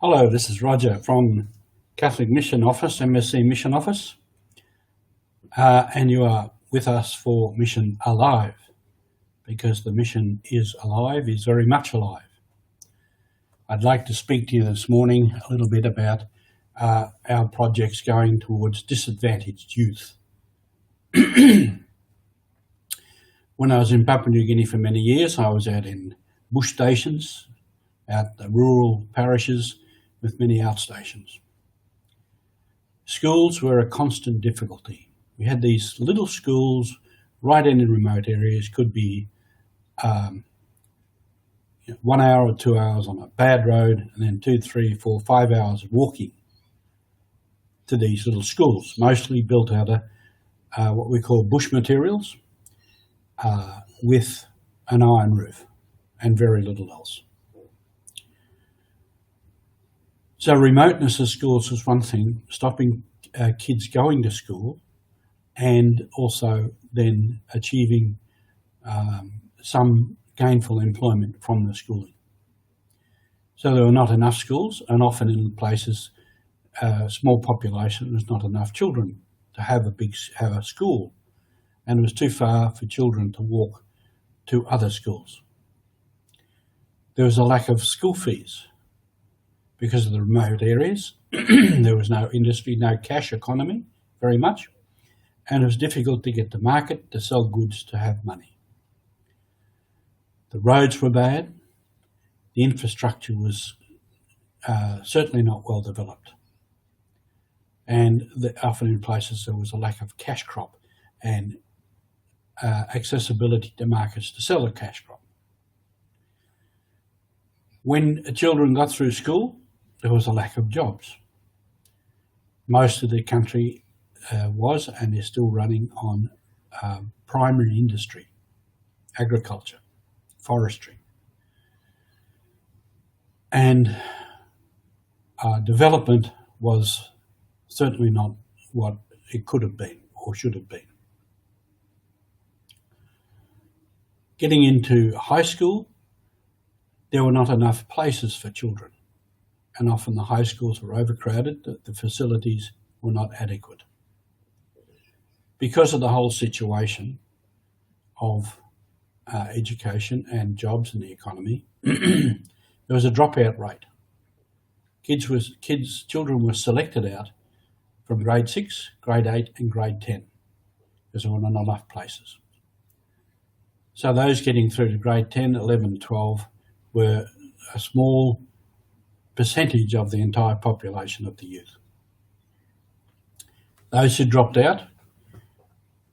Hello, this is Roger from Catholic Mission Office, MSC Mission Office, and you are with us for Mission Alive, because the mission is alive, is very much alive. I'd like to speak to you this morning a little bit about our projects going towards disadvantaged youth. When I was in Papua New Guinea for many years, I was out in bush stations, out the rural parishes, with many outstations. Schools were a constant difficulty. We had these little schools right in the remote areas, could be 1 hour or 2 hours on a bad road, and then 2, 3, 4, 5 hours walking to these little schools, mostly built out of what we call bush materials, with an iron roof and very little else. So remoteness of schools was one thing, stopping kids going to school, and also then achieving some gainful employment from the schooling. So there were not enough schools, and often in places, small population, there's not enough children to have a school, and it was too far for children to walk to other schools. There was a lack of school fees. Because of the remote areas, there was no industry, no cash economy, very much, and it was difficult to get to market, to sell goods, to have money. The roads were bad. The infrastructure was certainly not well developed. And often in places there was a lack of cash crop and accessibility to markets to sell a cash crop. When children got through school, there was a lack of jobs. Most of the country was and is still running on primary industry, agriculture, forestry. And development was certainly not what it could have been or should have been. Getting into high school, there were not enough places for children, and often the high schools were overcrowded, the facilities were not adequate. Because of the whole situation of education and jobs in the economy, there was a dropout rate. Children were selected out from grade 6, grade 8 and grade 10 because there were not enough places. So those getting through to grade 10, 11, 12 were a small percentage of the entire population of the youth. Those who dropped out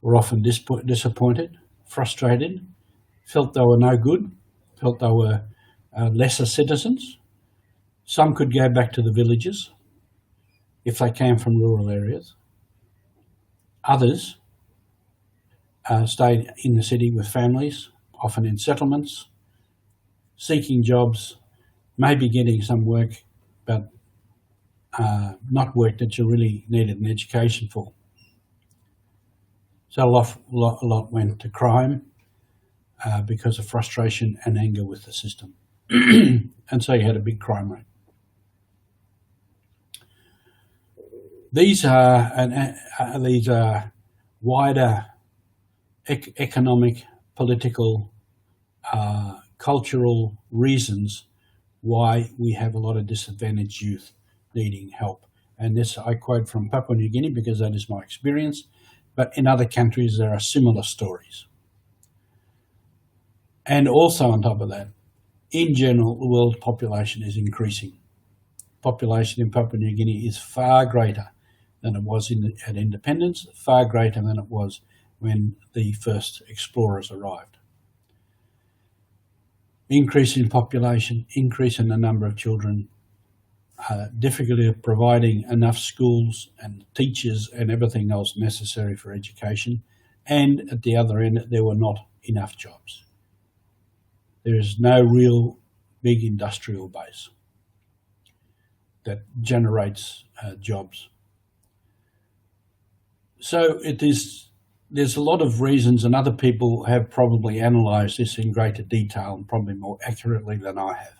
were often disappointed, frustrated, felt they were no good, felt they were lesser citizens. Some could go back to the villages if they came from rural areas. Others stayed in the city with families, often in settlements, seeking jobs, maybe getting some work, but not work that you really needed an education for. So a lot went to crime because of frustration and anger with the system. And so you had a big crime rate. These are wider economic, political, cultural reasons why we have a lot of disadvantaged youth needing help. And this I quote from Papua New Guinea because that is my experience, but in other countries there are similar stories. And also on top of that, in general, the world population is increasing. Population in Papua New Guinea is far greater than it was at independence, far greater than it was when the first explorers arrived. Increase in population, increase in the number of children, difficulty of providing enough schools and teachers and everything else necessary for education, and at the other end there were not enough jobs. There is no real big industrial base that generates jobs. So there's a lot of reasons, and other people have probably analysed this in greater detail and probably more accurately than I have.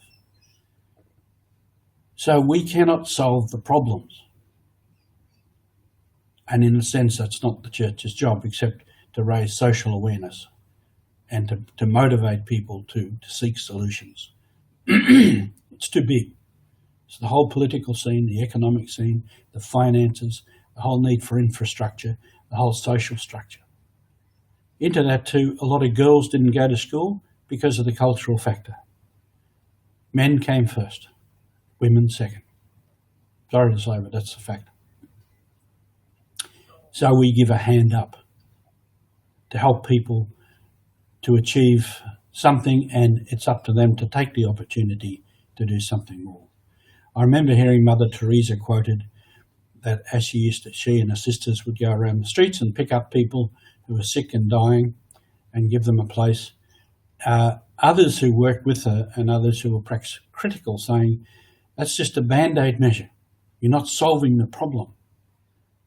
So we cannot solve the problems. And in a sense, that's not the church's job, except to raise social awareness and to motivate people to seek solutions. It's too big. So the whole political scene, the economic scene, the finances, the whole need for infrastructure, the whole social structure. Into that too, a lot of girls didn't go to school because of the cultural factor. Men came first, women second. Sorry to say, but that's the fact. So we give a hand up to help people to achieve something, and it's up to them to take the opportunity to do something more. I remember hearing Mother Teresa quoted that as she and her sisters would go around the streets and pick up people who were sick and dying and give them a place. Others who worked with her and others who were perhaps critical, saying, that's just a band-aid measure. You're not solving the problem.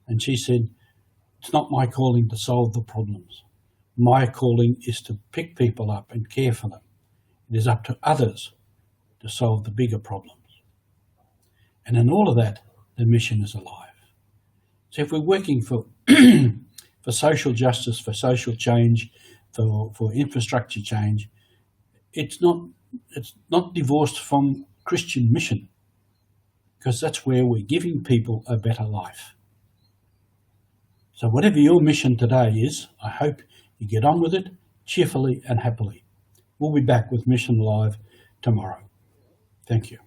And she said, it's not my calling to solve the problems. My calling is to pick people up and care for them. It is up to others to solve the bigger problems. And in all of that, the mission is alive. So if we're working for for social justice, for social change, for infrastructure change, it's not divorced from Christian mission, because that's where we're giving people a better life. So whatever your mission today is, I hope you get on with it cheerfully and happily. We'll be back with Mission Live tomorrow. Thank you.